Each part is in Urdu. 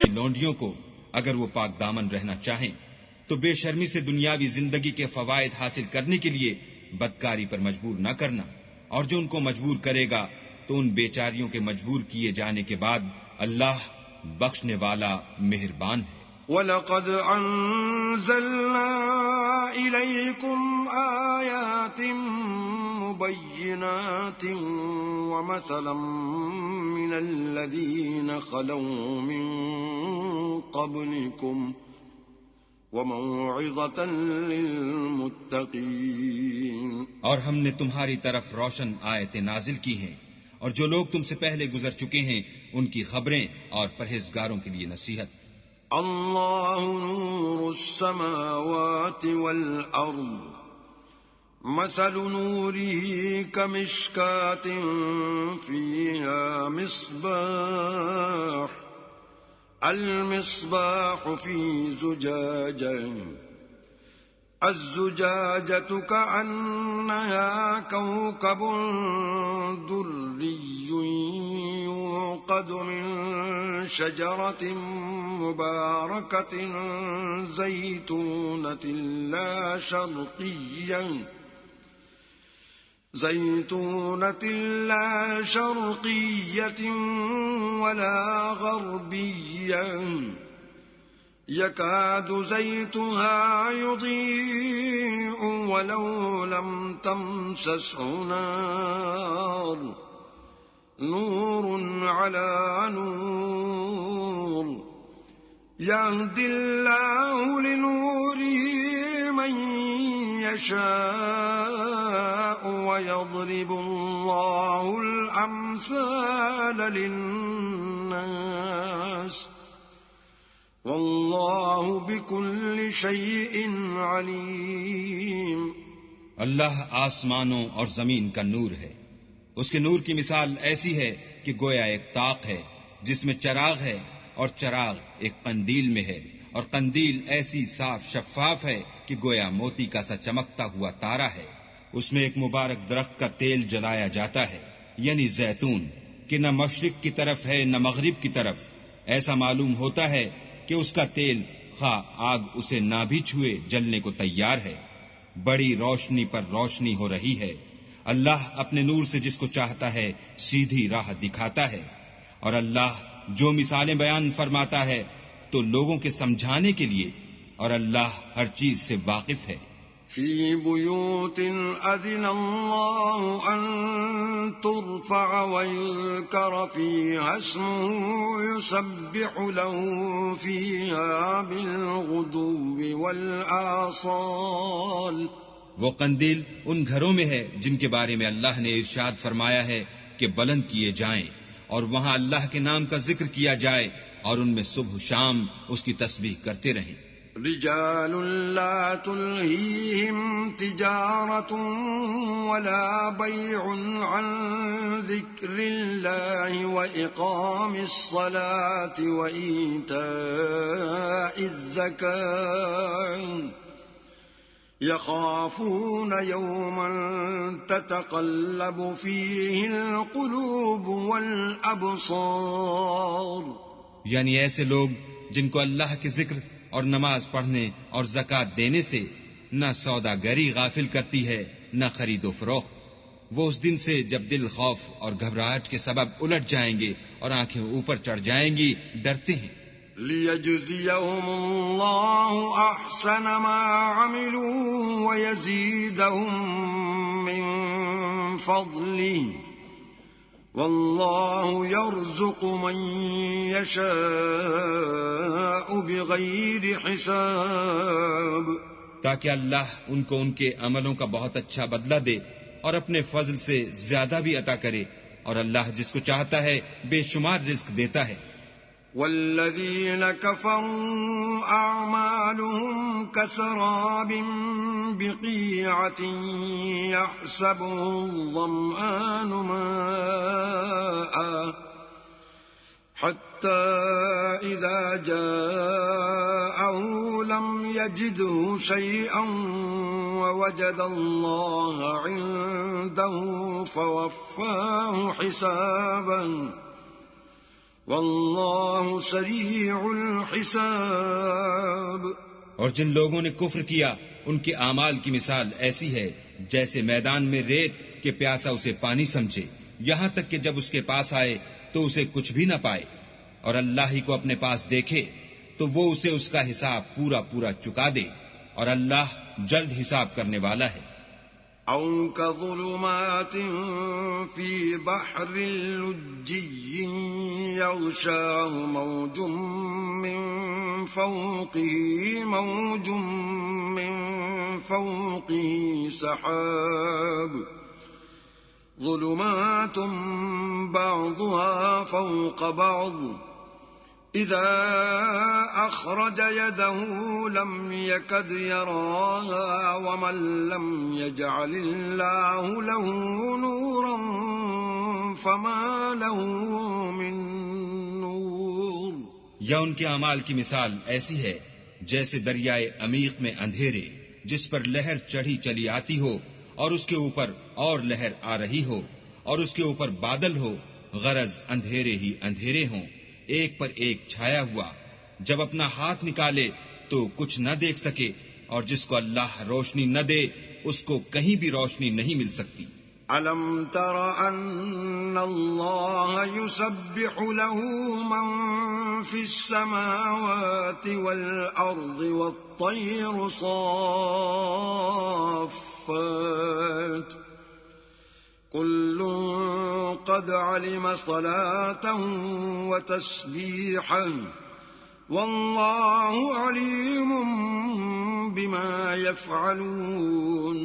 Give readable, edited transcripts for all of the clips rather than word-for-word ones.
لونڈیوں کو اگر وہ پاک دامن رہنا چاہیں تو بے شرمی سے دنیاوی زندگی کے فوائد حاصل کرنے کے لیے بدکاری پر مجبور نہ کرنا، اور جو ان کو مجبور کرے گا تو ان بیچاریوں کے مجبور کیے جانے کے بعد اللہ بخشنے والا مہربان ہے۔ وَلَقَدْ أَنزَلْنَا إِلَيْكُمْ آيَاتٍ مُبَيِّنَاتٍ وَمَثَلًا مِّنَ الَّذِينَ خَلَوْا مِن قَبْلِكُمْ وَمَوْعِظَةً لِّلْمُتَّقِينَ، اور ہم نے تمہاری طرف روشن آیتیں نازل کی ہیں، اور جو لوگ تم سے پہلے گزر چکے ہیں ان کی خبریں اور پرہیزگاروں کے لیے نصیحت۔ اللہ نور السماوات والأرض مثل نوره كمشكاة فيها مصباح المصباح في زجاجة الزجاجة كأنها كوكب دري يوقد من شجرة مباركة زيتونة لا شرقية ولا غربية يكاد زيتها يضيء ولو لم تمسسه نار نور على نور يهدي الله لنوره من يشاء ويضرب الله الأمثال للناس واللہ بکل شیء علیم۔ اللہ آسمانوں اور زمین کا نور ہے، اس کے نور کی مثال ایسی ہے کہ گویا ایک طاق ہے جس میں چراغ ہے، اور چراغ ایک قندیل میں ہے، اور قندیل ایسی صاف شفاف ہے کہ گویا موتی کا سا چمکتا ہوا تارا ہے۔ اس میں ایک مبارک درخت کا تیل جلایا جاتا ہے، یعنی زیتون، کہ نہ مشرق کی طرف ہے نہ مغرب کی طرف۔ ایسا معلوم ہوتا ہے کہ اس کا تیل خواہ آگ اسے نہ بھی چھوئے جلنے کو تیار ہے۔ بڑی روشنی پر روشنی ہو رہی ہے۔ اللہ اپنے نور سے جس کو چاہتا ہے سیدھی راہ دکھاتا ہے، اور اللہ جو مثالیں بیان فرماتا ہے تو لوگوں کے سمجھانے کے لیے، اور اللہ ہر چیز سے واقف ہے۔ فی بیوت اذن اللہ ان ترفع ویذکر فیہا اسمہ یسبح له فیہا بالغدو والآصال۔ وہ قندیل ان گھروں میں ہے جن کے بارے میں اللہ نے ارشاد فرمایا ہے کہ بلند کیے جائیں، اور وہاں اللہ کے نام کا ذکر کیا جائے، اور ان میں صبح و شام اس کی تسبیح کرتے رہیں۔ رجال لا تلہیہم تجارت ولا بیع عن ذکر اللہ واقام الصلاة وایتاء الزکاة یخافون یوما تتقلب فیہ القلوب والابصار، یعنی ایسے لوگ جن کو اللہ کے ذکر اور نماز پڑھنے اور زکوٰۃ دینے سے نہ سوداگری غافل کرتی ہے نہ خرید و فروخت۔ وہ اس دن سے جب دل خوف اور گھبراہٹ کے سبب الٹ جائیں گے اور آنکھیں اوپر چڑھ جائیں گی، ڈرتے ہیں۔ لِيَجْزِيَهُمُ اللَّهُ أَحْسَنَ مَا عَمِلُوا وَيَزِيدَهُم مِّن فَضْلِهِ وَاللَّهُ يَرْزُقُ مَن يَشَاءُ بِغَيْرِ حِسَابٍ، تاکہ اللہ ان کو ان کے عملوں کا بہت اچھا بدلہ دے اور اپنے فضل سے زیادہ بھی عطا کرے، اور اللہ جس کو چاہتا ہے بے شمار رزق دیتا ہے۔ والذین کفروا اعمالهم کسراب بقیعة یحسبه الظمآن ماء حتى إذا جاءه لم يجده شيئا ووجد الله عنده فوفاه حسابا واللہ سریع الحساب. اور جن لوگوں نے کفر کیا ان کے اعمال کی مثال ایسی ہے جیسے میدان میں ریت کہ پیاسا اسے پانی سمجھے، یہاں تک کہ جب اس کے پاس آئے تو اسے کچھ بھی نہ پائے، اور اللہ ہی کو اپنے پاس دیکھے تو وہ اسے اس کا حساب پورا پورا چکا دے، اور اللہ جلد حساب کرنے والا ہے. او كظلمات في بحر لجي يغشاه موج من فوقه سحاب ظلمات بعضها فوق بعض إذا أخرج يده لم يكد يراها ومن لم يجعل الله له نورا فما له من نور. یا ان کے اعمال کی مثال ایسی ہے جیسے دریائے عمیق میں اندھیرے جس پر لہر چڑھی چلی آتی ہو اور اس کے اوپر اور لہر آ رہی ہو اور اس کے اوپر بادل ہو، غرض اندھیرے ہی اندھیرے ہوں ایک پر ایک چھایا ہوا، جب اپنا ہاتھ نکالے تو کچھ نہ دیکھ سکے، اور جس کو اللہ روشنی نہ دے اس کو کہیں بھی روشنی نہیں مل سکتی. أَلَمْ تَرَ أَنَّ اللَّهَ يُسَبِّحُ لَهُ مَن فِي السَّمَاوَاتِ وَالْأَرْضِ وَالطَّيْرُ صَافَّاتٍ كُلٌّ قَدْ عَلِمَ صَلَاتَهُ وَتَسْبِيحَهُ وَاللَّهُ عَلِيمٌ بِمَا يَفْعَلُونَ.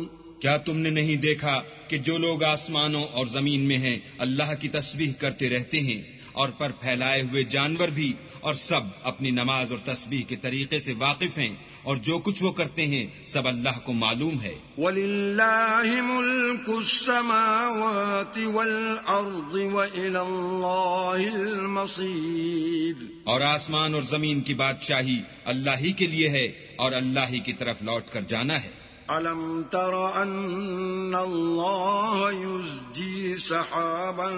کیا تم نے نہیں دیکھا کہ جو لوگ آسمانوں اور زمین میں ہیں اللہ کی تسبیح کرتے رہتے ہیں، اور پر پھیلائے ہوئے جانور بھی، اور سب اپنی نماز اور تسبیح کے طریقے سے واقف ہیں، اور جو کچھ وہ کرتے ہیں سب اللہ کو معلوم ہے. وَلِلَّهِ مُلْكُ السَّمَاوَاتِ وَالْأَرْضِ وَإِلَى اللَّهِ الْمَصِيرُ. اور آسمان اور زمین کی بادشاہی اللہ ہی کے لیے ہے اور اللہ ہی کی طرف لوٹ کر جانا ہے. أَلَمْ تَرَ أَنَّ اللَّهَ يُزْجِي سَحَابًا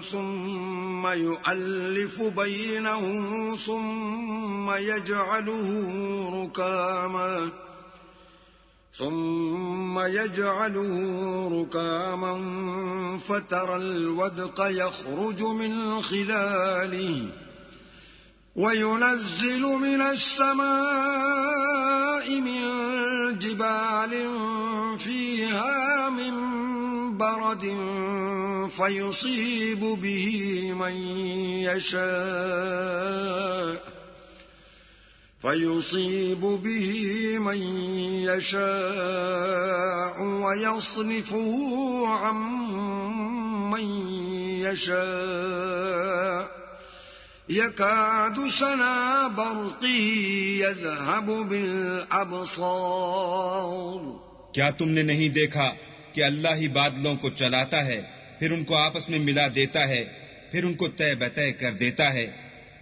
ثُمَّ يُؤَلِّفُ بَيْنَهُ ثُمَّ يَجْعَلُهُ رُكَامًا فَتَرَى الْوَدْقَ يَخْرُجُ مِنْ خِلَالِهِ وَيُنَزِّلُ مِنَ السَّمَاءِ مِن جِبَالٍ فِيهَا مِن بَرَدٍ فَيُصِيبُ بِهِ مَن يَشَاءُ وَيَصْرِفُهُ عَن مَّن يَشَاءُ يَكَادُ سَنَا بَرْقِهِ يَذْهَبُ بِالْأَبْصَارِ. کیا تم نے نہیں دیکھا کہ اللہ ہی بادلوں کو چلاتا ہے، پھر ان کو آپس میں ملا دیتا ہے، پھر ان کو طے بطے کر دیتا ہے،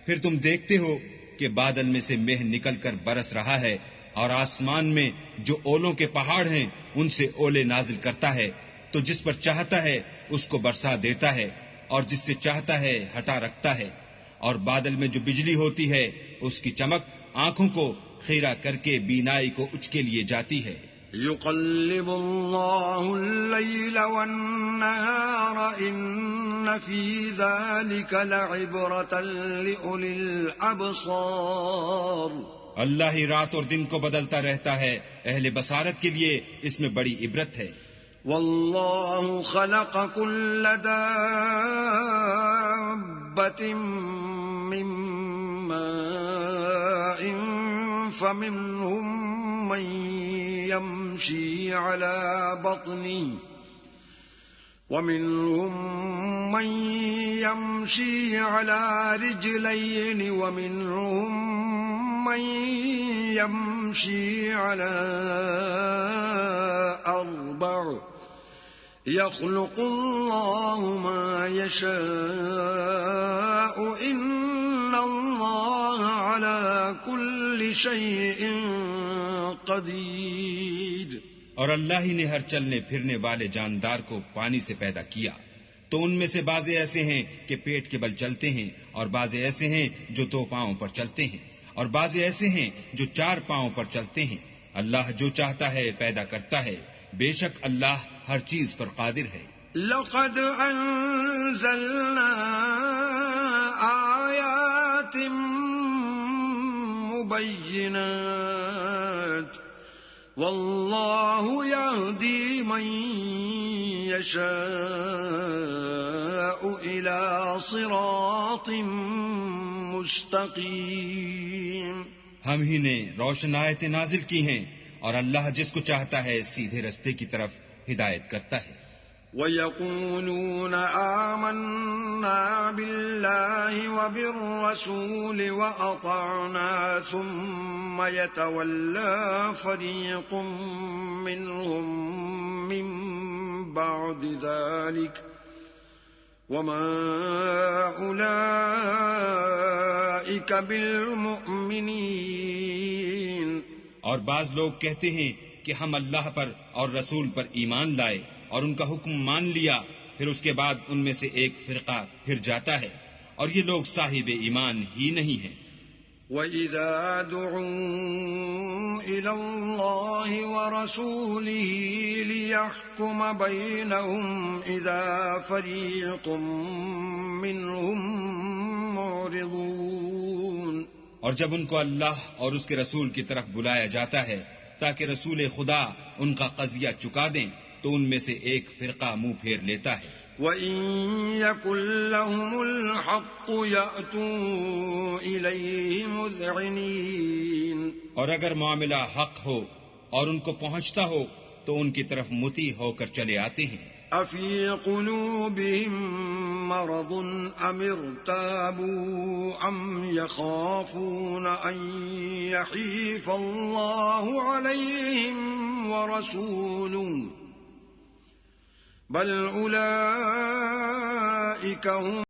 پھر تم دیکھتے ہو کہ بادل میں سے مہ نکل کر برس رہا ہے، اور آسمان میں جو اولوں کے پہاڑ ہیں ان سے اولے نازل کرتا ہے، تو جس پر چاہتا ہے اس کو برسا دیتا ہے، اور جس سے چاہتا ہے ہٹا رکھتا ہے. اور بادل میں جو بجلی ہوتی ہے اس کی چمک آنکھوں کو خیرہ کر کے بینائی کو اچکے لیے جاتی ہے. يُقَلِّبُ اللَّهُ اللَّيْلَ وَالنَّهَارَ إِنَّ فِي ذَلِكَ لَعِبْرَةً لِأُولِي الْأَبْصَارِ. اللہ ہی رات اور دن کو بدلتا رہتا ہے، اہل بصارت کے لیے اس میں بڑی عبرت ہے. وَاللَّهُ خَلَقَ كُلَّ دَابَّةٍ مِّن مَّاءٍ فَمِنْهُم مَّن يَمْشِي عَلَى بَطْنِهِ وَمِنْهُم مَّن يَمْشِي عَلَى رِجْلَيْنِ وَمِنْهُم مَّن يَمْشِي عَلَى أَرْبَعٍ يَخْلُقُ اللَّهُ مَا يَشَاءُ إِنَّ اللَّهَ عَلَى كُلِّ شَيْءٍ قَدِيرٌ. اور اللہ ہی نے ہر چلنے پھرنے والے جاندار کو پانی سے پیدا کیا، تو ان میں سے بعض ایسے ہیں کہ پیٹ کے بل چلتے ہیں، اور بعض ایسے ہیں جو 2 پاؤں پر چلتے ہیں، اور بعض ایسے ہیں جو 4 پاؤں پر چلتے ہیں۔ اللہ جو چاہتا ہے پیدا کرتا ہے، بے شک اللہ ہر چیز پر قادر ہے۔ لقد انزلنا آیات مبینات واللہ یہدی من یشاء الی صراط مستقیم۔ ہم ہی نے روشن آیتیں نازل کی ہیں، اور اللہ جس کو چاہتا ہے سیدھے رستے کی طرف ہدایت کرتا ہے۔ وَيَقُولُونَ آمَنَّا بِاللَّهِ وَبِالرَّسُولِ وَأَطَعْنَا ثُمَّ يَتَوَلَّى فَرِيقٌ مِّنْهُمْ مِّن بَعْدِ ذَلِكَ وَمَا أُولَئِكَ بِالْمُؤْمِنِينَ۔ اور بعض لوگ کہتے ہیں کہ ہم اللہ پر اور رسول پر ایمان لائے اور ان کا حکم مان لیا، پھر اس کے بعد ان میں سے ایک فرقہ پھر جاتا ہے، اور یہ لوگ صاحب ایمان ہی نہیں ہیں۔ وَإِذَا دُعُوا إِلَى اللَّهِ وَرَسُولِهِ لِيَحْكُمَ بَيْنَهُمْ إِذَا فَرِيقٌ مِّنْهُمْ مُعْرِضُونَ۔ اور جب ان کو اللہ اور اس کے رسول کی طرف بلایا جاتا ہے تاکہ رسول خدا ان کا قضیہ چکا دیں، تو ان میں سے ایک فرقہ منہ پھیر لیتا ہے۔ وَإِن يَكُن لَّهُمُ الْحَقُّ يَأْتُوا إِلَيْهِ مُذْعِنِينَ۔ اور اگر معاملہ حق ہو اور ان کو پہنچتا ہو تو ان کی طرف مطیع ہو کر چلے آتے ہیں۔ أَفِي قُلُوبِهِم مَّرَضٌ أَمِ ارْتَابُوا أَمْ يَخَافُونَ أَن يَحِيفَ اللَّهُ عَلَيْهِمْ وَرَسُولُهُ بَلْ أُولَئِكَ هُمُ